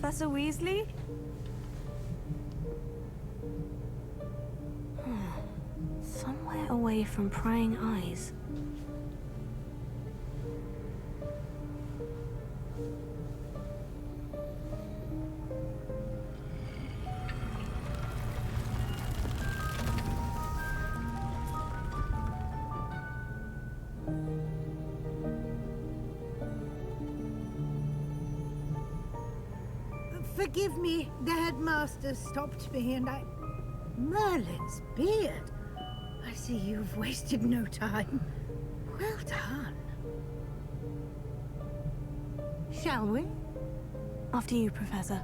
Professor Weasley? Somewhere away from prying eyes. Forgive me, the headmaster stopped me and I... Merlin's beard! I see you've wasted no time. Well done. Shall we? After you, Professor.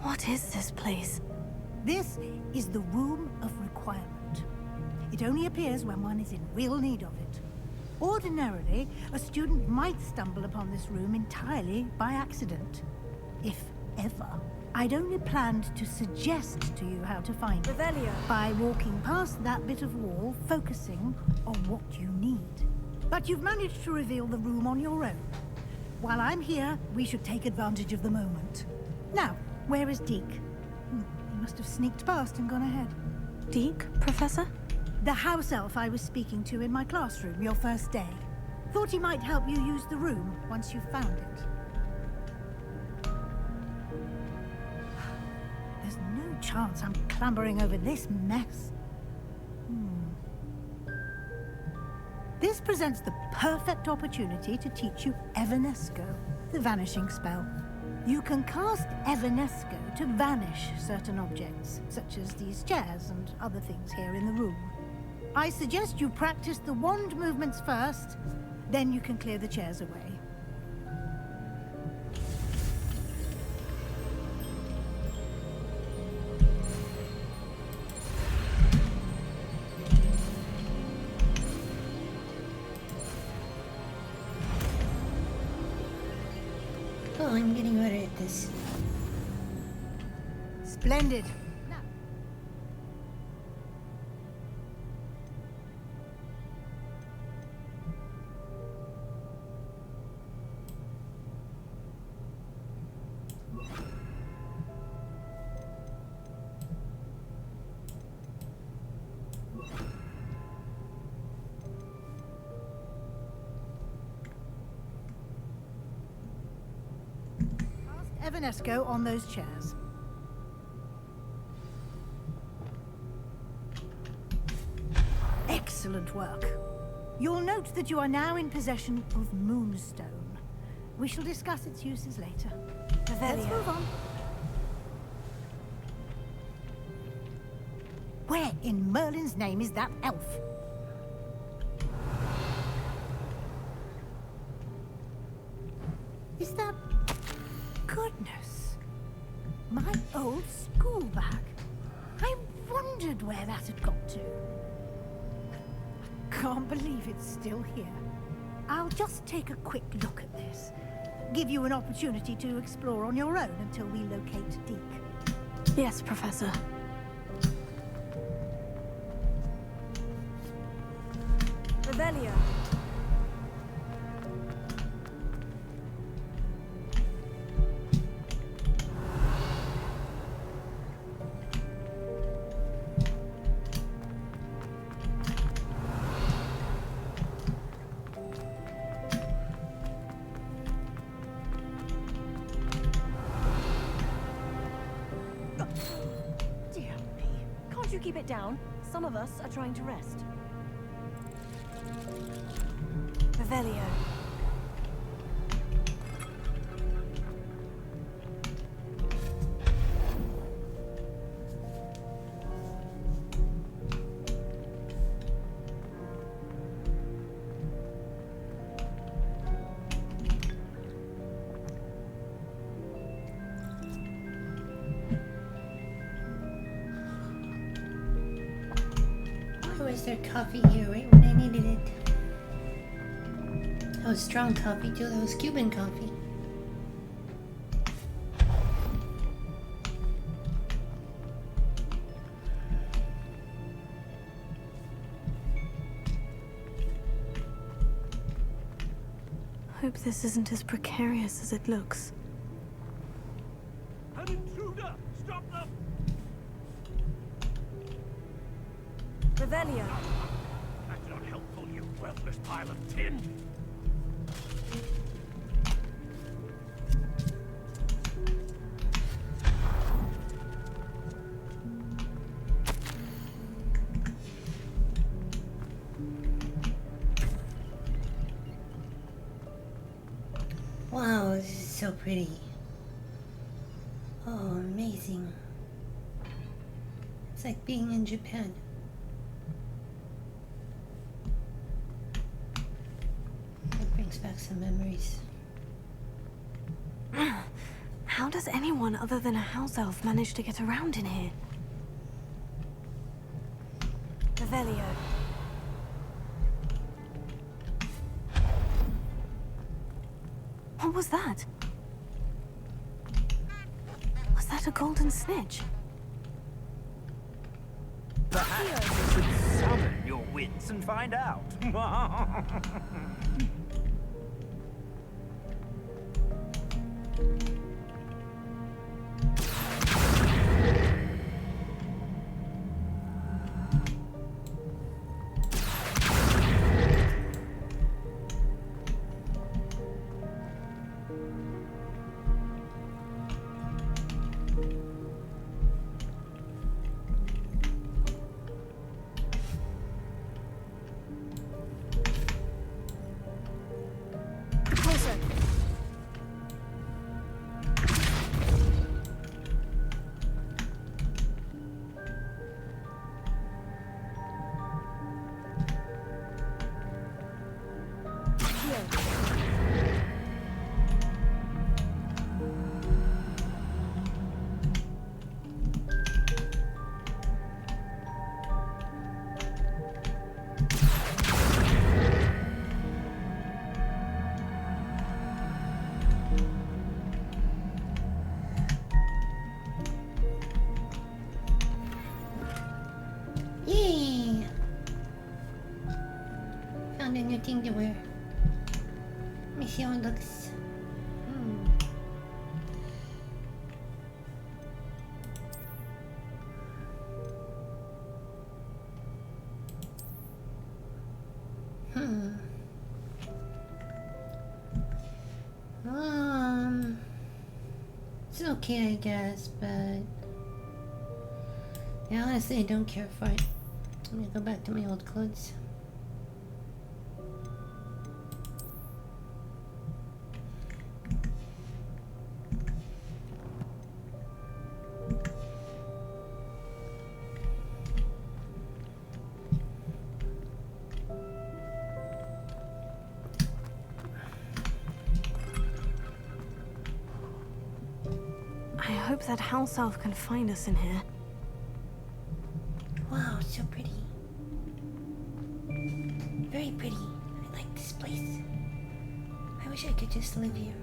What is this place? This is the Room of Requirement. It only appears when one is in real need of it. Ordinarily, a student might stumble upon this room entirely by accident. If ever. I'd only planned to suggest to you how to find it. Revelio. By walking past that bit of wall, focusing on what you need. But you've managed to reveal the room on your own. While I'm here, we should take advantage of the moment. Now, where is Deek? He must have sneaked past and gone ahead. Deek, Professor? The house elf I was speaking to in my classroom your first day. Thought he might help you use the room once you found it. There's no chance I'm clambering over this mess. This presents the perfect opportunity to teach you Evanesco, the vanishing spell. You can cast Evanesco to vanish certain objects, such as these chairs and other things here in the room. I suggest you practice the wand movements first, then you can clear the chairs away. Oh, I'm getting better at this. Splendid. Now. Evanesco on those chairs. Excellent work. You'll note that you are now in possession of Moonstone. We shall discuss its uses later. Let's move on. Where in Merlin's name is that elf? Is that... Goodness. My old school bag. I wondered where that had got to. Can't believe it's still here. I'll just take a quick look at this. Give you an opportunity to explore on your own until we locate Deek. Yes, Professor. Revelio. Dear me. Can't you keep it down? Some of us are trying to rest. Revelio. Why was there coffee here right when I needed it? That was strong coffee too. That was Cuban coffee. Hope this isn't as precarious as it looks. An intruder! Stop them! Revelio. That's not helpful, you worthless pile of tin! Wow, this is so pretty. Oh, amazing. It's like being in Japan. It brings back some memories. How does anyone other than a house elf manage to get around in here? Revelio. What was that? Was that a golden snitch? Perhaps you should summon your wits and find out. Closer. Yay! Found a new thing to wear. Let me see how it looks. Hmm. It's okay, I guess, but yeah, honestly, I don't care for it. I'm gonna go back to my old clothes. I hope that house elf can find us in here. Wow, so pretty. Very pretty. I like this place. I wish I could just live here.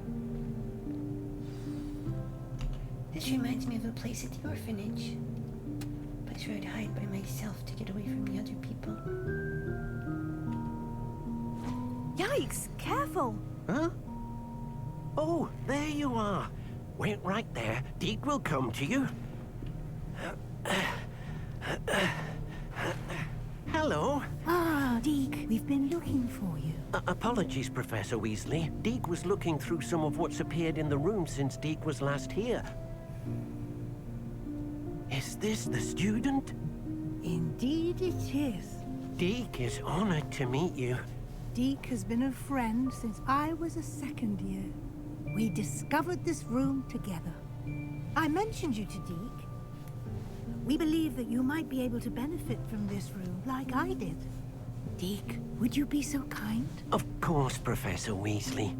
This reminds me of a place at the orphanage. A place where I'd hide by myself to get away from the other people. Yikes! Careful! Huh? Oh, there you are. Wait right there. Deke will come to you. Hello. Ah, Deke, we've been looking for you. Apologies, Professor Weasley. Deke was looking through some of what's appeared in the room since Deke was last here. Is this the student? Indeed it is. Deke is honored to meet you. Deke has been a friend since I was a second year. We discovered this room together. I mentioned you to Deke. We believe that you might be able to benefit from this room like I did. Deke, would you be so kind? Of course, Professor Weasley.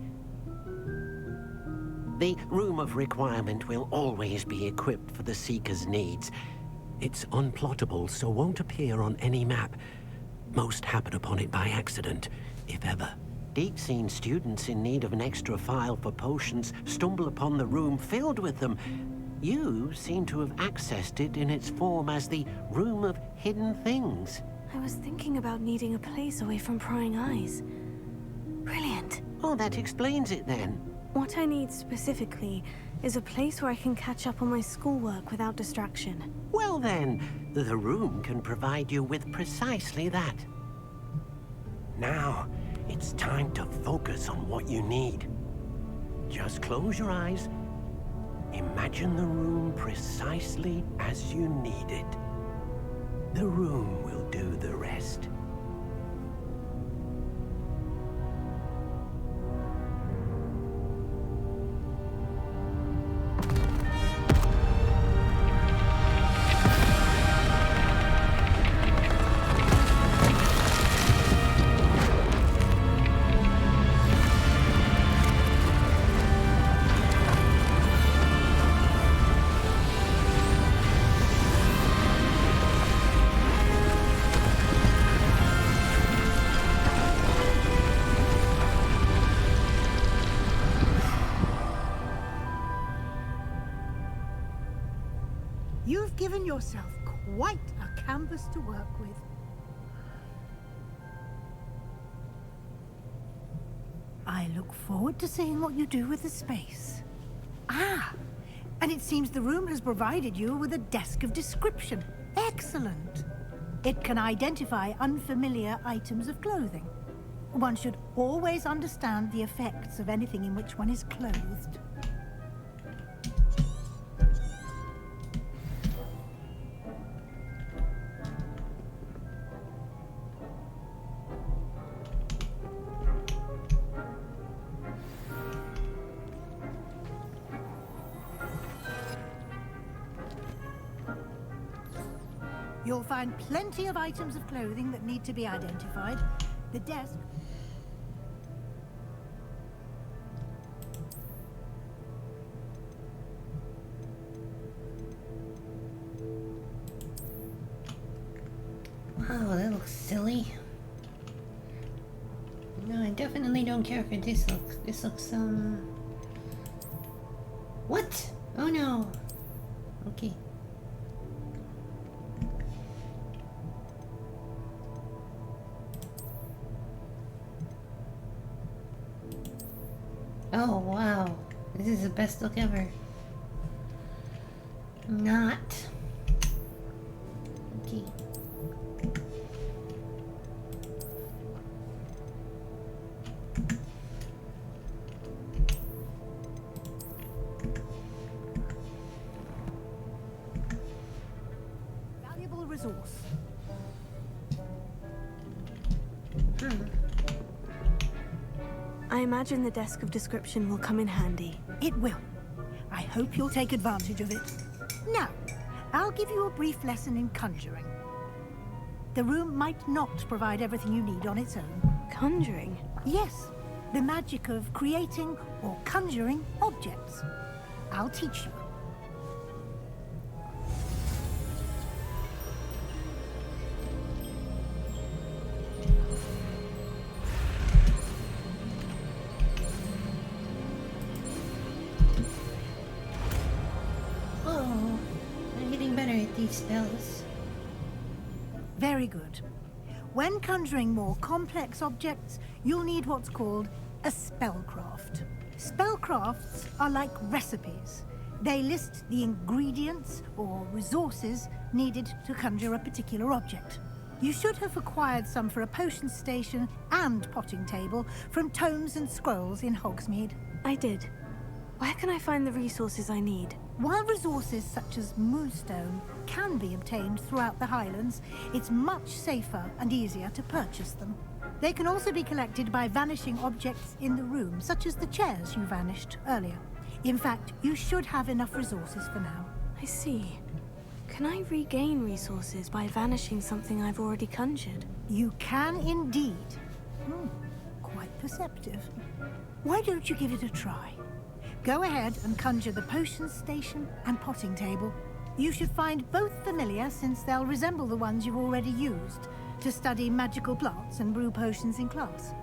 The Room of Requirement will always be equipped for the Seeker's needs. It's unplottable, so won't appear on any map. Most happen upon it by accident, if ever. Deek's seen students in need of an extra file for potions stumble upon the room filled with them. You seem to have accessed it in its form as the Room of Hidden Things. I was thinking about needing a place away from prying eyes. Brilliant. Oh, that explains it then. What I need specifically is a place where I can catch up on my schoolwork without distraction. Well then, the room can provide you with precisely that. Now, it's time to focus on what you need. Just close your eyes. Imagine the room precisely as you need it. The room will do the rest. You've given yourself quite a canvas to work with. I look forward to seeing what you do with the space. Ah, and it seems the room has provided you with a desk of description. Excellent. It can identify unfamiliar items of clothing. One should always understand the effects of anything in which one is clothed. You'll find plenty of items of clothing that need to be identified. The desk... Wow, that looks silly. No, I definitely don't care for this look. This looks, What? Oh no. Okay. Oh, wow. This is the best look ever. Not. Okay. Valuable resource. I imagine the desk of description will come in handy. It will. I hope you'll take advantage of it. Now, I'll give you a brief lesson in conjuring. The room might not provide everything you need on its own. Conjuring? Yes, the magic of creating or conjuring objects. I'll teach you. Oh, I'm getting better at these spells. Very good. When conjuring more complex objects, you'll need what's called a spellcraft. Spellcrafts are like recipes. They list the ingredients or resources needed to conjure a particular object. You should have acquired some for a potion station and potting table from tomes and scrolls in Hogsmeade. I did. Where can I find the resources I need? While resources such as moonstone can be obtained throughout the Highlands, it's much safer and easier to purchase them. They can also be collected by vanishing objects in the room, such as the chairs you vanished earlier. In fact, you should have enough resources for now. I see. Can I regain resources by vanishing something I've already conjured? You can indeed. Quite perceptive. Why don't you give it a try? Go ahead and conjure the potion station and potting table. You should find both familiar, since they'll resemble the ones you've already used to study magical plants and brew potions in class.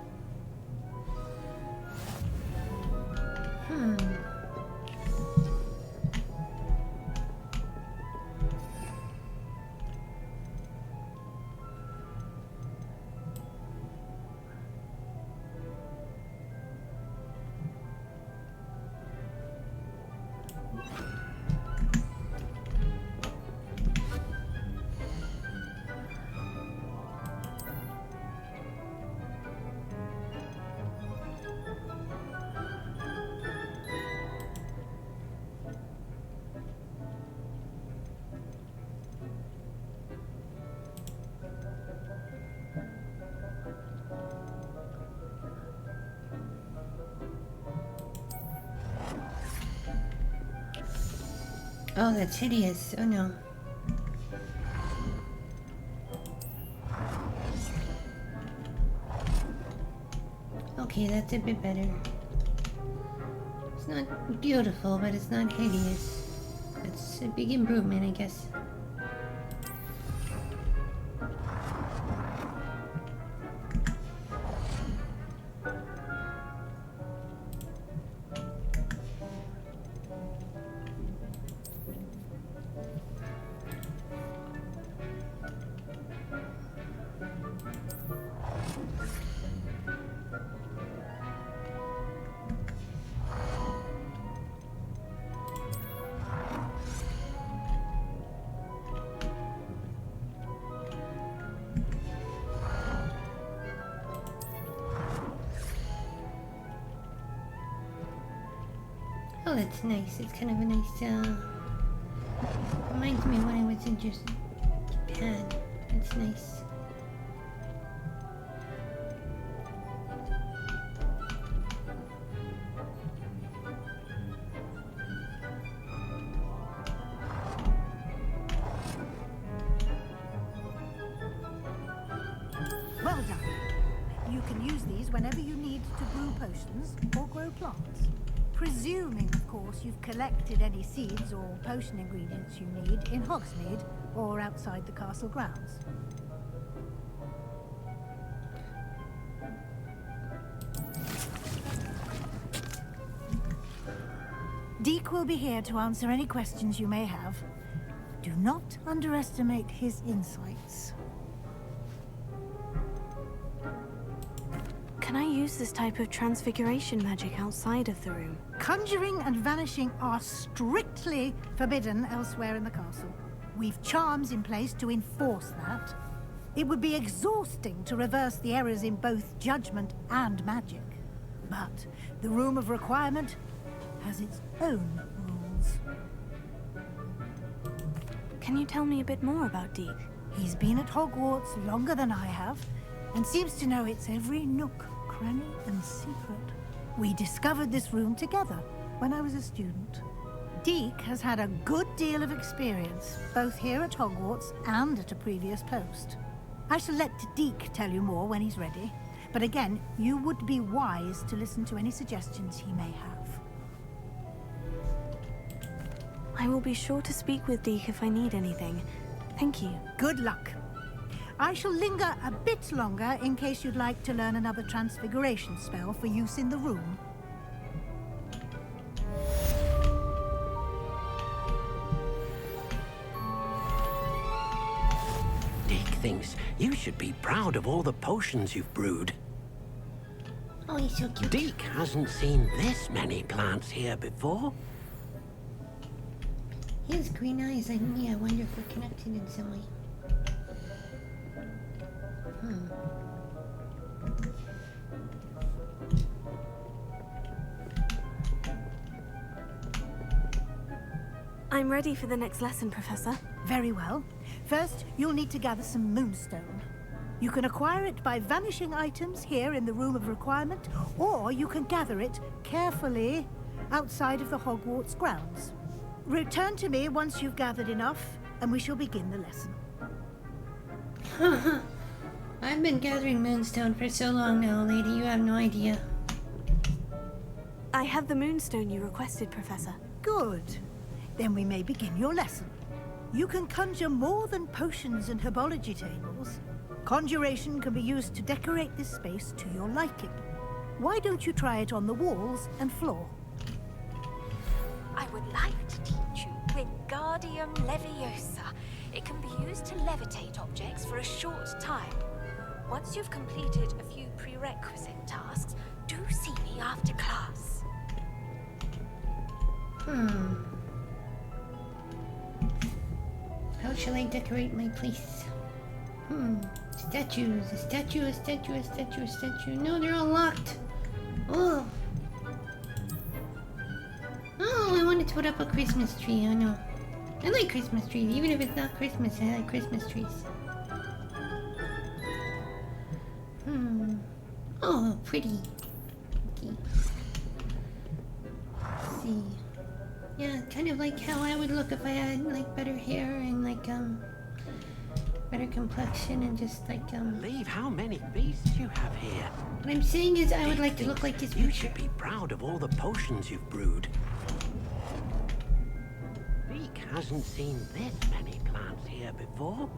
Oh, that's hideous. Oh no. Okay, that's a bit better. It's not beautiful, but it's not hideous. That's a big improvement, I guess. Oh, that's nice. It's kind of a nice, reminds me of when I was in Japan. That's nice. Well done. You can use these whenever you need to brew potions or grow plants. Presuming, of course, you've collected any seeds or potion ingredients you need in Hogsmeade or outside the castle grounds. Deek will be here to answer any questions you may have. Do not underestimate his insights. Can I use this type of transfiguration magic outside of the room? Conjuring and vanishing are strictly forbidden elsewhere in the castle. We've charms in place to enforce that. It would be exhausting to reverse the errors in both judgment and magic. But the Room of Requirement has its own rules. Can you tell me a bit more about Deek? He's been at Hogwarts longer than I have, and seems to know its every nook, cranny, and secret. We discovered this room together when I was a student. Deek has had a good deal of experience, both here at Hogwarts and at a previous post. I shall let Deek tell you more when he's ready, but again, you would be wise to listen to any suggestions he may have. I will be sure to speak with Deek if I need anything. Thank you. Good luck. I shall linger a bit longer in case you'd like to learn another transfiguration spell for use in the room. Deek thinks you should be proud of all the potions you've brewed. Oh, he's so cute. Deek hasn't seen this many plants here before. He has green eyes like me. I wonder if we're connected in some way. I'm ready for the next lesson, Professor. Very well. First, you'll need to gather some moonstone. You can acquire it by vanishing items here in the Room of Requirement, or you can gather it carefully outside of the Hogwarts grounds. Return to me once you've gathered enough, and we shall begin the lesson. I've been gathering moonstone for so long now, lady, you have no idea. I have the moonstone you requested, Professor. Good. Then we may begin your lesson. You can conjure more than potions and herbology tables. Conjuration can be used to decorate this space to your liking. Why don't you try it on the walls and floor? would like to teach you Wingardium Leviosa. It can be used to levitate objects for a short time. Once you've completed a few prerequisite tasks, do see me after class. How shall I decorate my place? Statues. A statue, a statue, a statue, a statue. No, they're all locked. Oh. Oh, I wanted to put up a Christmas tree. Oh no. I like Christmas trees. Even if it's not Christmas, I like Christmas trees. Oh, pretty. Okay. Let's see. Yeah, kind of like how I would look if I had like better hair and like better complexion and just like Believe how many beasts you have here. What I'm saying is I would like to look like this You picture. should be proud of all the potions you've brewed. Beak hasn't seen this many plants here before.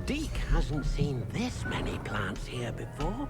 Deke hasn't seen this many plants here before.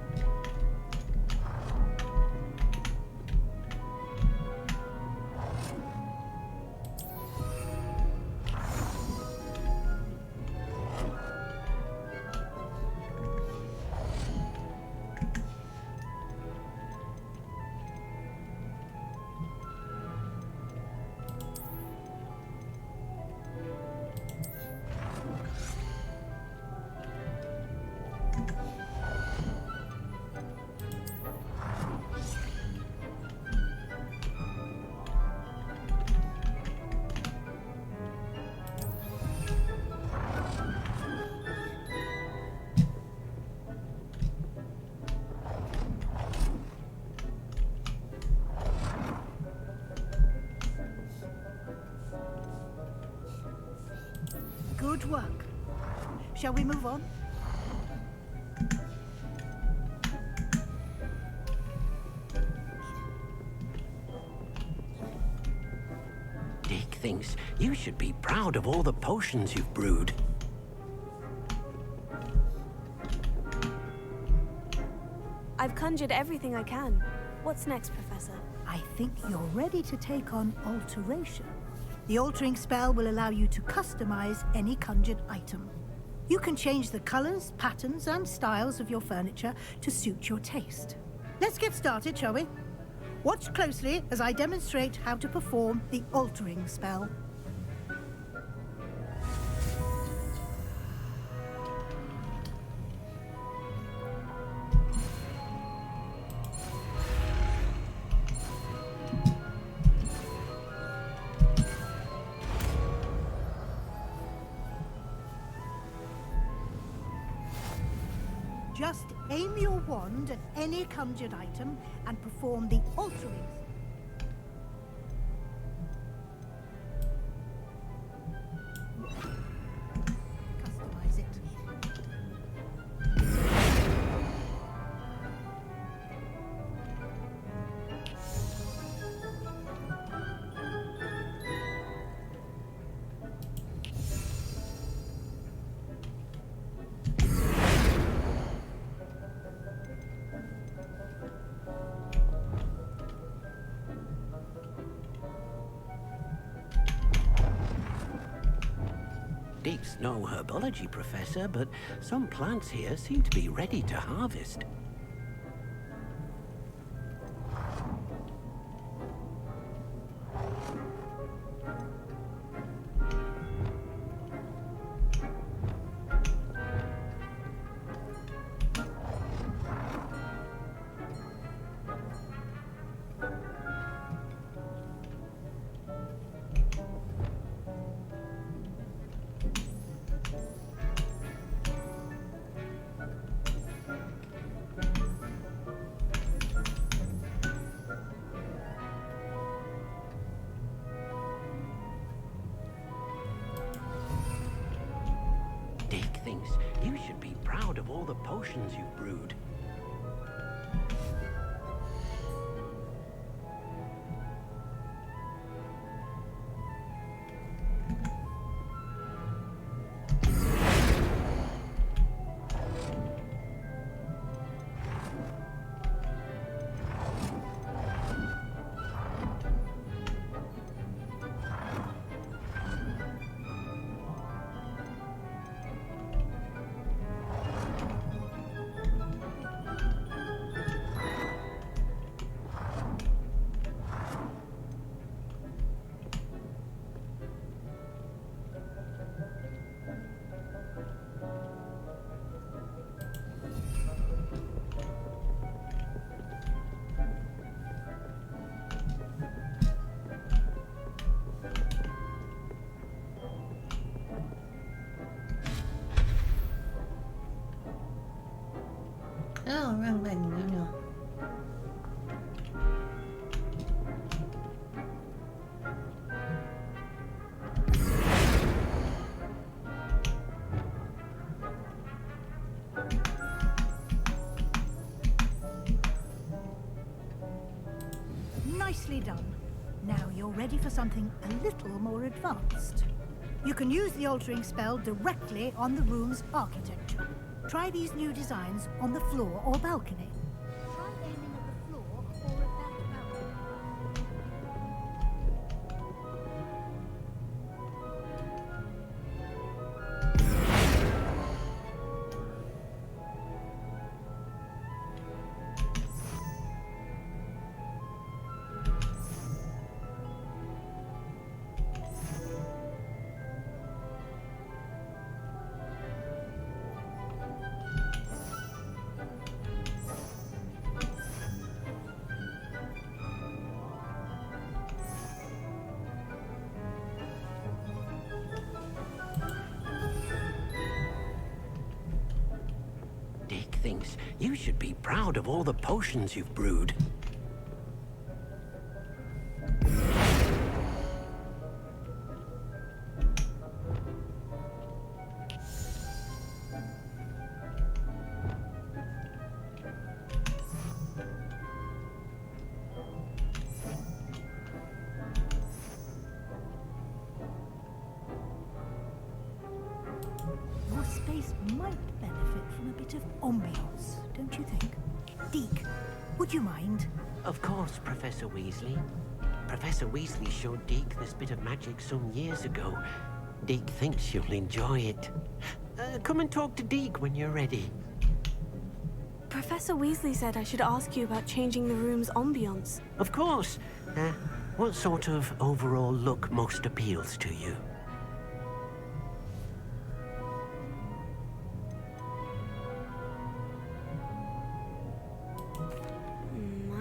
Shall we move on? Dick thinks you should be proud of all the potions you've brewed. I've conjured everything I can. What's next, Professor? I think you're ready to take on alteration. The altering spell will allow you to customize any conjured item. You can change the colors, patterns, and styles of your furniture to suit your taste. Let's get started, shall we? Watch closely as I demonstrate how to perform the altering spell. Just aim your wand at any conjured item and perform the altering. Customize it. Dick's no herbology professor, but some plants here seem to be ready to harvest. Dick thinks you should be proud of all the potions you've brewed. Oh, wrong button, you know. Nicely done. Now you're ready for something a little more advanced. You can use the altering spell directly on the room's architecture. Try these new designs on the floor or balcony. Try aiming at the floor or at that balcony. Dick thinks you should be proud of all the potions you've brewed. ambiance, don't you think? Deke, would you mind? Of course, Professor Weasley. Professor Weasley showed Deke this bit of magic some years ago. Deke thinks you'll enjoy it. Come and talk to Deke when you're ready. Professor Weasley said I should ask you about changing the room's ambiance. Of course. What sort of overall look most appeals to you?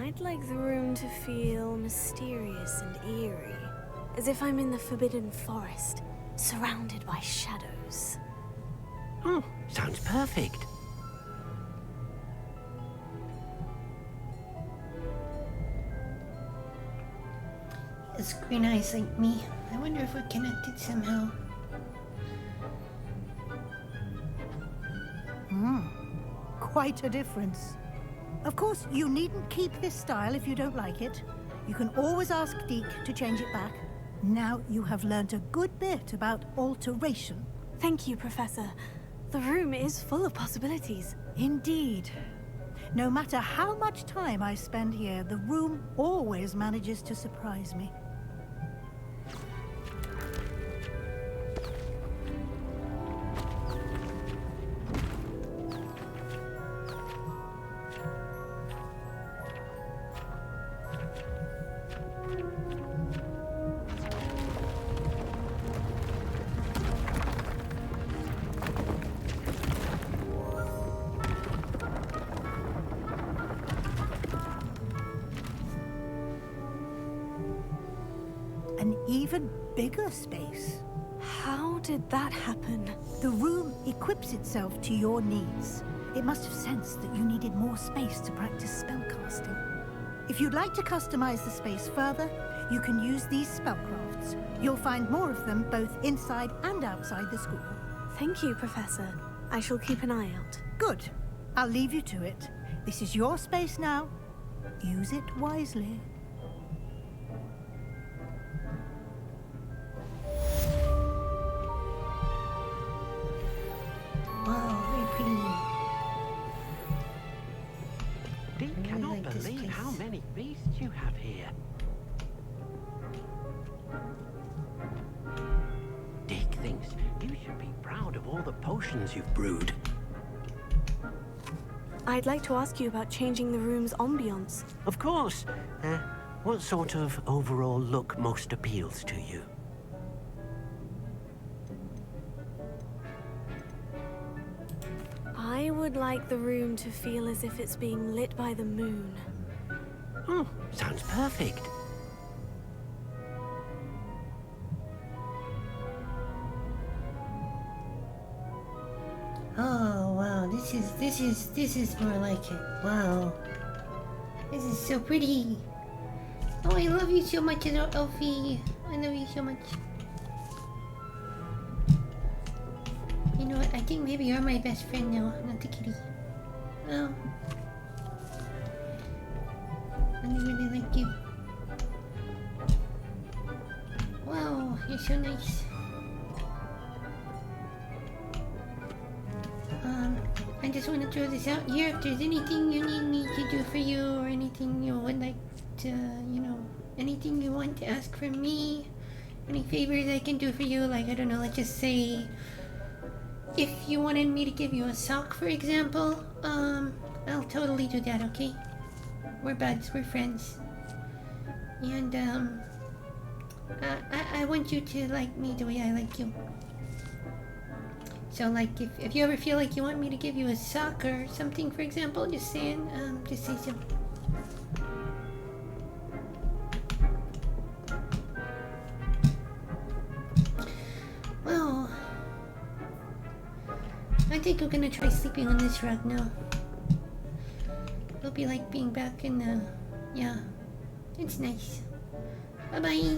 I'd like the room to feel mysterious and eerie, as if I'm in the Forbidden Forest, surrounded by shadows. Oh, sounds perfect. It's green eyes like me. I wonder if we're connected somehow. Quite a difference. Of course, you needn't keep this style if you don't like it. You can always ask Deke to change it back. Now you have learnt a good bit about alteration. Thank you, Professor. The room is full of possibilities. Indeed. No matter how much time I spend here, the room always manages to surprise me. An even bigger space. How did that happen? The room equips itself to your needs. It must have sensed that you needed more space to practice spellcasting. If you'd like to customize the space further, you can use these spellcrafts. You'll find more of them both inside and outside the school. Thank you, Professor. I shall keep an eye out. Good. I'll leave you to it. This is your space now. Use it wisely. Wow, very pretty. Deke really cannot like this believe place. how many beasts you have here. Deke thinks you should be proud of all the potions you've brewed. I'd like to ask you about changing the room's ambiance. Of course. What sort of overall look most appeals to you? I would like the room to feel as if it's being lit by the moon. Oh, sounds perfect. Oh wow, this is more like it. Wow. This is so pretty. Oh, I love you so much, Elfie. I love you so much. You know what? I think maybe you're my best friend now, not the kitty. Oh. I really like you. Wow, you're so nice. I just want to throw this out here. If there's anything you need me to do for you, or anything you would like to, you know, anything you want to ask from me, any favors I can do for you, like, I don't know, let's just say, if you wanted me to give you a sock, for example, I'll totally do that, okay? We're buds, we're friends. And, I want you to like me the way I like you. So, like, if you ever feel like you want me to give you a sock or something, for example, just say so. Well, I think we're gonna try sleeping on this rug now. It'll be like being back in the... yeah, it's nice. Bye-bye.